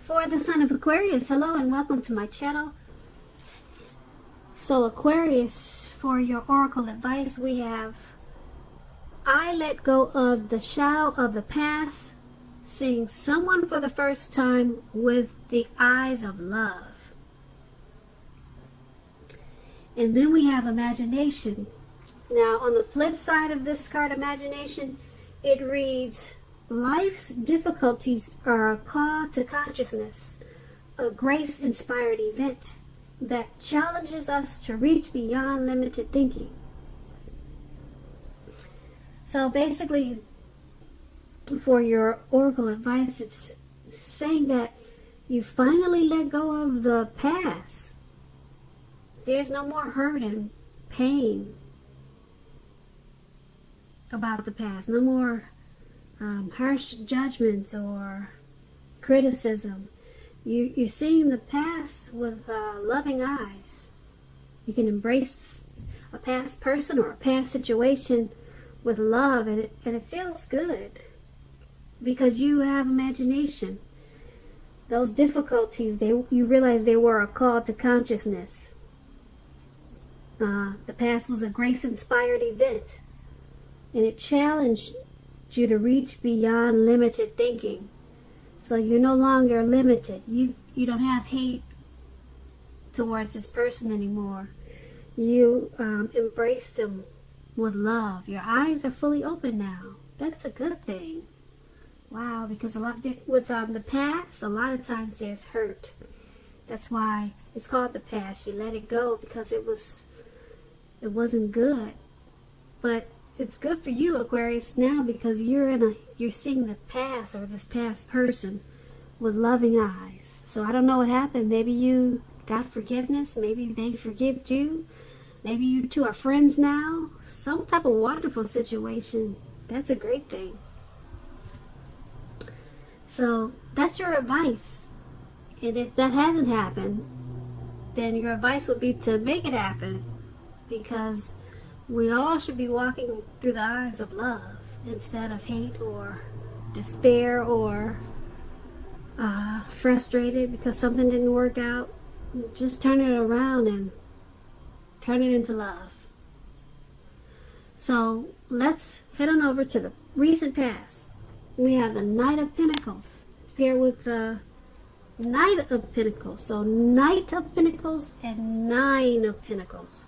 For the sign of Aquarius, hello and welcome to my channel. So Aquarius, for your oracle advice, we have: I let go of the shadow of the past, seeing someone for the first time with the eyes of love. And then we have imagination. Now on the flip side of this card, imagination, it reads: life's difficulties are a call to consciousness, a grace-inspired event that challenges us to reach beyond limited thinking. So basically, for your oracle advice, it's saying that you finally let go of the past. There's no more hurt and pain about the past. No more harsh judgments or criticism. You're seeing the past with loving eyes. You can embrace a past person or a past situation with love, and it feels good because you have imagination. Those difficulties, you realize they were a call to consciousness. The past was a grace-inspired event, and it challenged you to reach beyond limited thinking. So you're no longer limited. You don't have hate towards this person anymore. You embrace them with love. Your eyes are fully open now. That's a good thing. Wow, because with the past, a lot of times there's hurt. That's why it's called the past. You let it go because it wasn't good. But it's good for you, Aquarius, now because you're seeing the past or this past person with loving eyes. So I don't know what happened. Maybe you got forgiveness. Maybe they forgave you. Maybe you two are friends now. Some type of wonderful situation. That's a great thing. So that's your advice. And if that hasn't happened, then your advice would be to make it happen, because we all should be walking through the eyes of love instead of hate or despair or frustrated because something didn't work out. Just turn it around and turn it into love. So let's head on over to the recent past. We have the Knight of Pentacles. It's paired with the Knight of Pentacles. So Knight of Pentacles and Nine of Pentacles.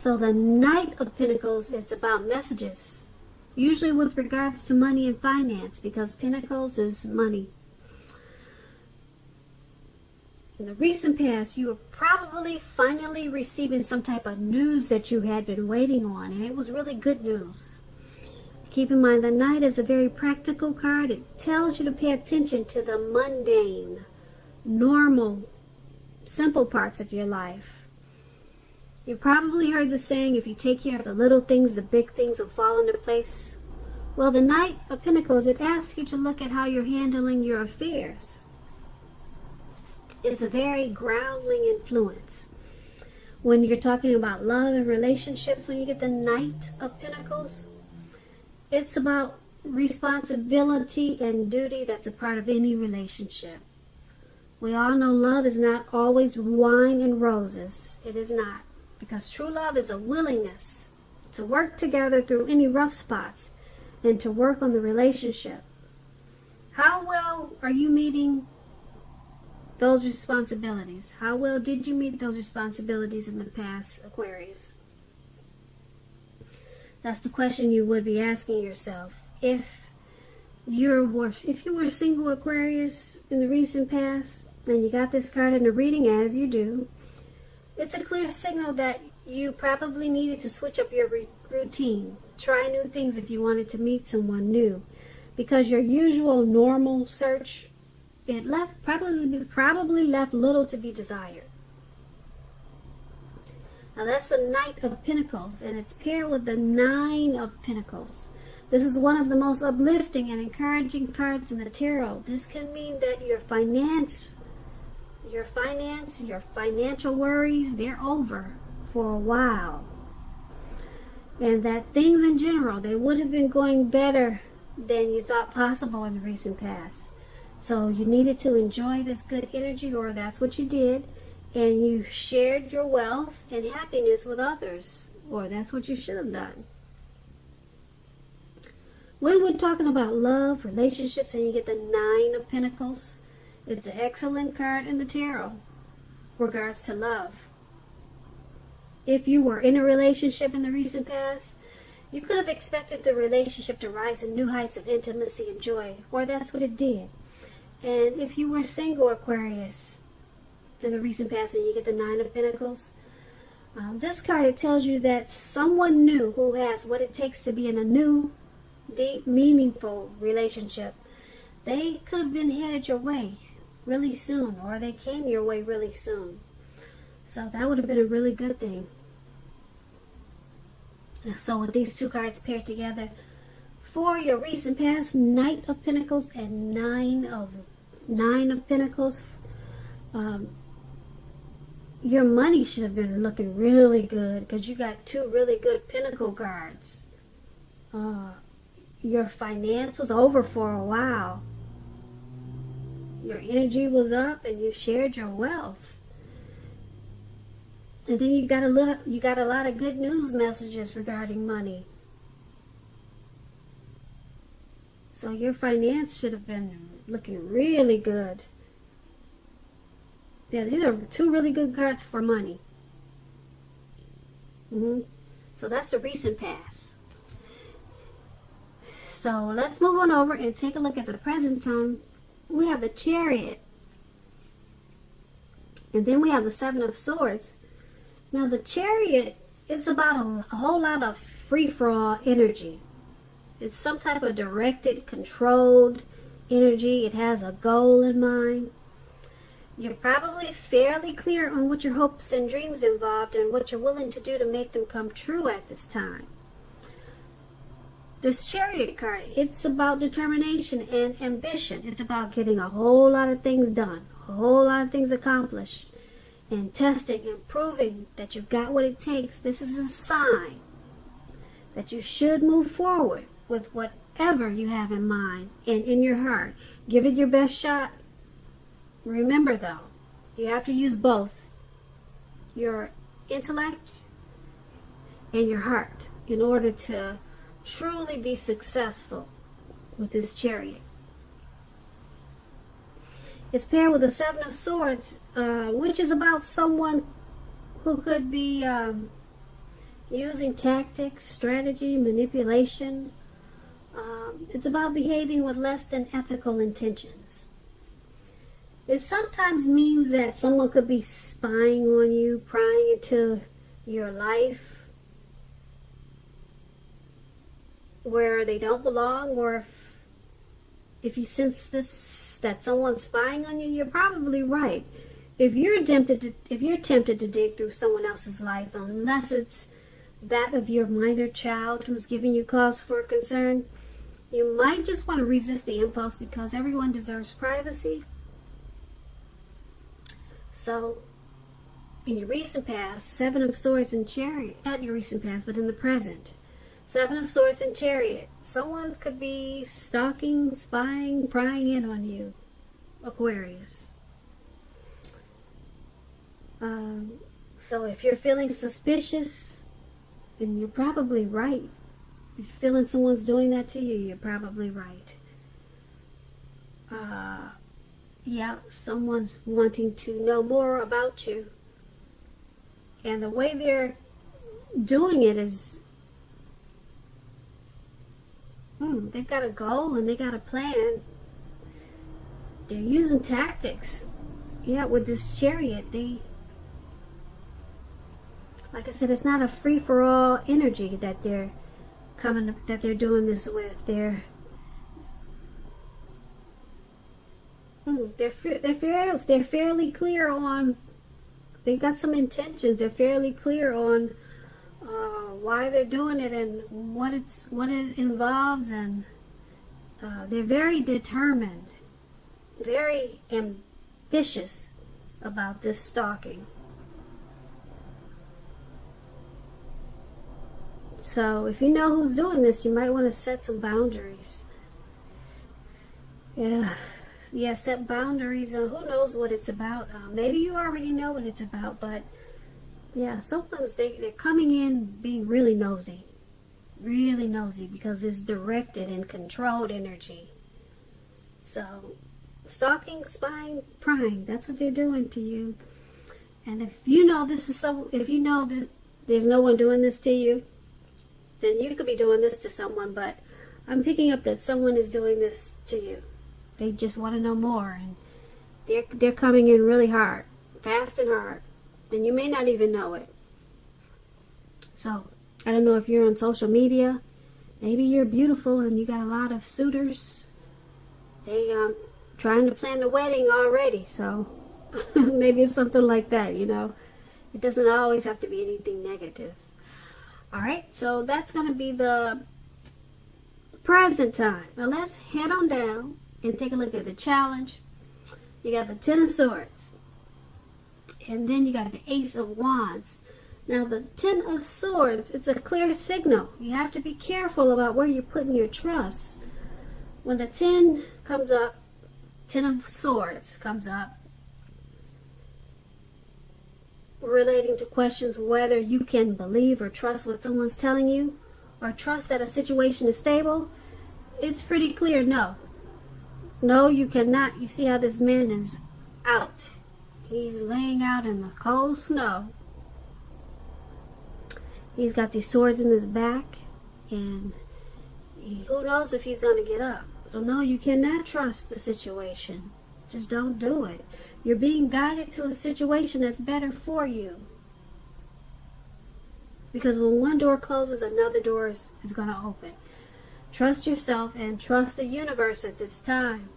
So the Knight of Pentacles, it's about messages, usually with regards to money and finance, because Pentacles is money. In the recent past, you were probably finally receiving some type of news that you had been waiting on, and it was really good news. Keep in mind, the Knight is a very practical card. It tells you to pay attention to the mundane, normal, simple parts of your life. You probably heard the saying, if you take care of the little things, the big things will fall into place. Well, the Knight of Pentacles, it asks you to look at how you're handling your affairs. It's a very grounding influence. When you're talking about love and relationships, when you get the Knight of Pentacles, it's about responsibility and duty that's a part of any relationship. We all know love is not always wine and roses. It is not. Because true love is a willingness to work together through any rough spots and to work on the relationship. How well are you meeting those responsibilities? How well did you meet those responsibilities in the past, Aquarius? That's the question you would be asking yourself. If you were single, Aquarius, in the recent past, and you got this card in the reading, as you do, it's a clear signal that you probably needed to switch up your routine. Try new things if you wanted to meet someone new. Because your usual normal search, it probably left little to be desired. Now that's the Knight of Pentacles, and it's paired with the Nine of Pentacles. This is one of the most uplifting and encouraging cards in the tarot. This can mean that your financial worries, they're over for a while. And that things in general, they would have been going better than you thought possible in the recent past. So you needed to enjoy this good energy, or that's what you did, and you shared your wealth and happiness with others, or that's what you should have done. When we're talking about love, relationships, and you get the Nine of Pentacles, it's an excellent card in the tarot regards to love. If you were in a relationship in the recent past, you could have expected the relationship to rise in new heights of intimacy and joy, or that's what it did. And if you were single, Aquarius, in the recent past, and you get the Nine of Pentacles, this card, it tells you that someone new who has what it takes to be in a new, deep, meaningful relationship, they could have been headed your way really soon, or they came your way really soon. So that would have been a really good thing. So with these two cards paired together, for your recent past, Knight of Pentacles and Nine of Pentacles, your money should have been looking really good, because you got two really good Pentacle cards. Your finance was over for a while. Your energy was up, and you shared your wealth. And then you got a lot of good news messages regarding money. So your finance should have been looking really good. Yeah, these are two really good cards for money. So that's a recent past. So let's move on over and take a look at the present time. We have the Chariot. And then we have the Seven of Swords. Now the Chariot, it's about a whole lot of free-for-all energy. It's some type of directed, controlled energy. It has a goal in mind. You're probably fairly clear on what your hopes and dreams involved and what you're willing to do to make them come true at this time. This Chariot card, it's about determination and ambition. It's about getting a whole lot of things done, a whole lot of things accomplished, and testing and proving that you've got what it takes. This is a sign that you should move forward with whatever you have in mind and in your heart. Give it your best shot. Remember though, you have to use both your intellect and your heart in order to truly be successful with this Chariot. It's paired with the Seven of Swords, which is about someone who could be using tactics, strategy, manipulation. It's about behaving with less than ethical intentions. It sometimes means that someone could be spying on you, prying into your life where they don't belong, or if you sense that someone's spying on you, you're probably right. If you're tempted to dig through someone else's life, unless it's that of your minor child who's giving you cause for concern, you might just want to resist the impulse, because everyone deserves privacy. So, in your recent past, Seven of Swords and Chariot, not your recent past, but in the present, Seven of Swords and Chariot, someone could be stalking, spying, prying in on you, Aquarius. So if you're feeling suspicious, then you're probably right. If you're feeling someone's doing that to you, you're probably right. Yeah, someone's wanting to know more about you. And the way they're doing it is, they've got a goal and they got a plan. They're using tactics. Yeah, with this Chariot, like I said, it's not a free-for-all energy that they're doing this with. They're fairly clear on. They've got some intentions. They're fairly clear on why they're doing it and what it involves, and they're very determined, very ambitious about this stalking. So if you know who's doing this, you might want to set some boundaries. Yeah, set boundaries. Who knows what it's about? Maybe you already know what it's about, but yeah, they're coming in being really nosy because it's directed and controlled energy. So, stalking, spying, prying, that's what they're doing to you. And if you know if you know that there's no one doing this to you, then you could be doing this to someone, but I'm picking up that someone is doing this to you. They just want to know more, and they're coming in really hard, fast and hard, and you may not even know it. So, I don't know if you're on social media. Maybe you're beautiful and you got a lot of suitors. They trying to plan the wedding already, so maybe it's something like that, you know. It doesn't always have to be anything negative. Alright, so that's going to be the present time. Now let's head on down and take a look at the challenge. You got the Ten of Swords. And then you got the Ace of Wands. Now the Ten of Swords, it's a clear signal. You have to be careful about where you're putting your trust. When the 10 comes up, Ten of Swords comes up, relating to questions whether you can believe or trust what someone's telling you, or trust that a situation is stable, it's pretty clear no. No, you cannot. You see how this man is out. He's laying out in the cold snow. He's got these swords in his back, and who knows if he's going to get up. So no, you cannot trust the situation. Just don't do it. You're being guided to a situation that's better for you. Because when one door closes, another door is going to open. Trust yourself and trust the universe at this time.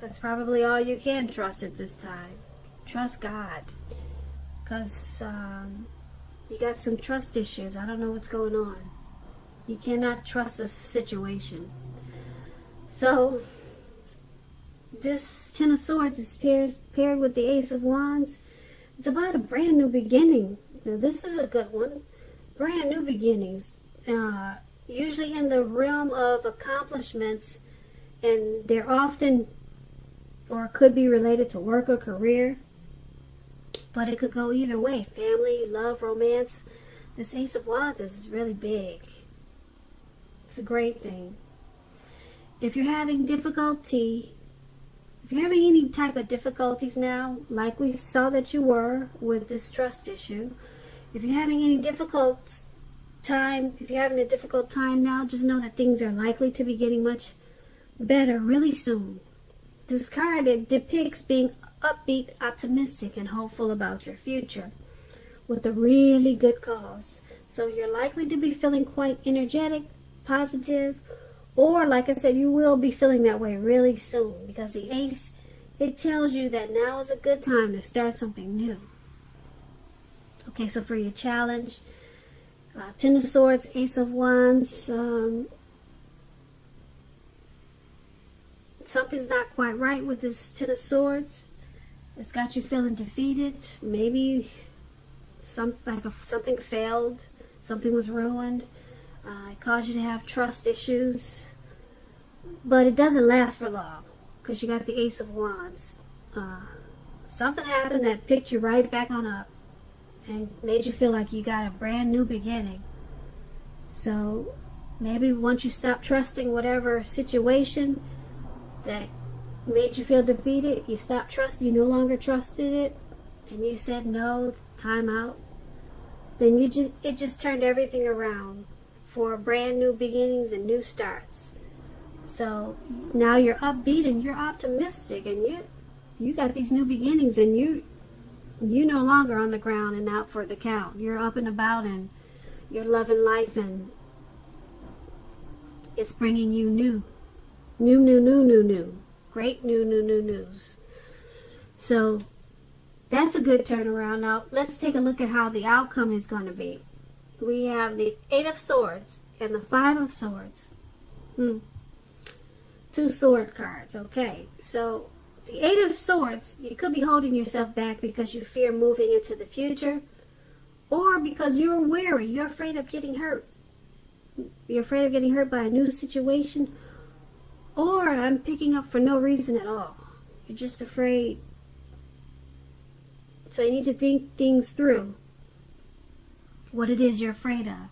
That's probably all you can trust at this time. Trust God. Because you got some trust issues. I don't know what's going on. You cannot trust a situation. So, this Ten of Swords is paired with the Ace of Wands. It's about a brand new beginning. Now, this is a good one. Brand new beginnings. Usually in the realm of accomplishments, and they're often or could be related to work or career, but it could go either way. Family, love, romance. This Ace of Wands is really big. It's a great thing. If you're having any type of difficulties now, like we saw that you were with this trust issue, if you're having a difficult time now, just know that things are likely to be getting much better really soon. This card, it depicts being upbeat, optimistic, and hopeful about your future with a really good cause. So you're likely to be feeling quite energetic, positive, or like I said, you will be feeling that way really soon, because the Ace, it tells you that now is a good time to start something new. Okay, so for your challenge, Ten of Swords, Ace of Wands, something's not quite right with this Ten of Swords. It's got you feeling defeated. Maybe something failed, something was ruined. It caused you to have trust issues. But it doesn't last for long, because you got the Ace of Wands. Something happened that picked you right back on up and made you feel like you got a brand new beginning. So maybe once you stop trusting whatever situation that made you feel defeated, you stopped trusting, you no longer trusted it, and you said no, time out, then it just turned everything around for brand new beginnings and new starts. So now you're upbeat and you're optimistic, and you got these new beginnings, and you no longer on the ground and out for the count. You're up and about, and you're loving life, and it's bringing you new. Great new news. So that's a good turnaround. Now let's take a look at how the outcome is going to be. We have the Eight of Swords and the Five of Swords. Two sword cards. Okay, so the Eight of Swords, you could be holding yourself back because you fear moving into the future, or because you're wary, you're afraid of getting hurt. You're afraid of getting hurt by a new situation, Or I'm picking up for no reason at all. You're just afraid. So you need to think things through. What it is you're afraid of.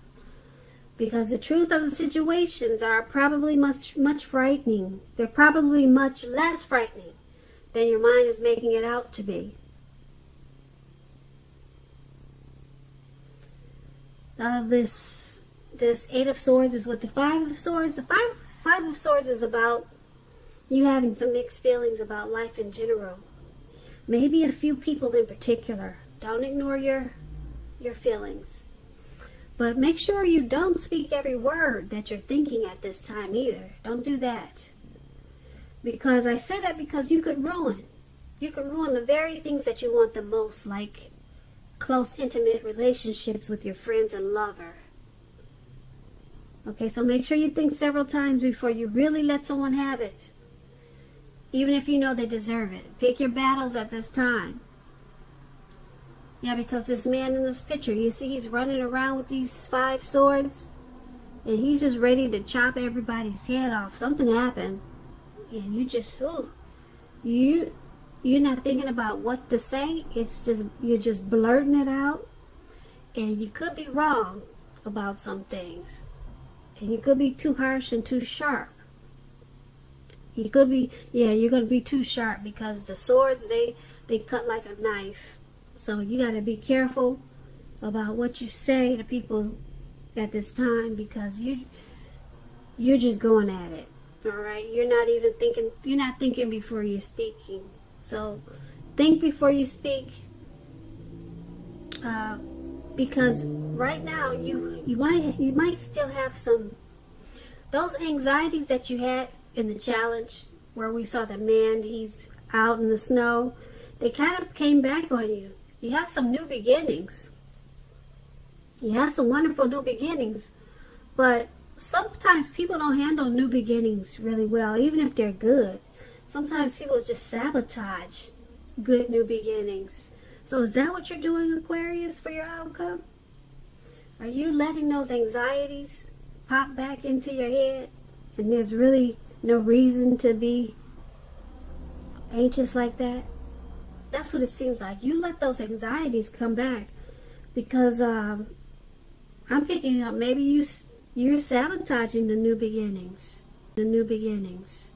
Because the truth of the situations are probably much frightening. They're probably much less frightening than your mind is making it out to be. This Eight of Swords is with the Five of Swords. The Five of Swords is about you having some mixed feelings about life in general. Maybe a few people in particular. Don't ignore your feelings. But make sure you don't speak every word that you're thinking at this time either. Don't do that. Because I say that because you could ruin the very things that you want the most, like close, intimate relationships with your friends and lover. Okay, so make sure you think several times before you really let someone have it. Even if you know they deserve it. Pick your battles at this time. Yeah, because this man in this picture, you see he's running around with these 5 swords. And he's just ready to chop everybody's head off. Something happened. And you just, you're not thinking about what to say. It's just, you're just blurting it out. And you could be wrong about some things. And you could be too harsh and too sharp. You could be, you're going to be too sharp because the swords, they cut like a knife. So you got to be careful about what you say to people at this time because you're just going at it. All right, you're not thinking before you're speaking. So think before you speak, because right now you might still have some those anxieties that you had in the challenge where we saw the man, he's out in the snow. They kind of came back on you. You had some new beginnings. You had some wonderful new beginnings, but sometimes people don't handle new beginnings really well, even if they're good. Sometimes people just sabotage good new beginnings. So is that what you're doing, Aquarius, for your outcome? Are you letting those anxieties pop back into your head and there's really no reason to be anxious like that? That's what it seems like. You let those anxieties come back because I'm picking up maybe you're sabotaging the new beginnings. The new beginnings.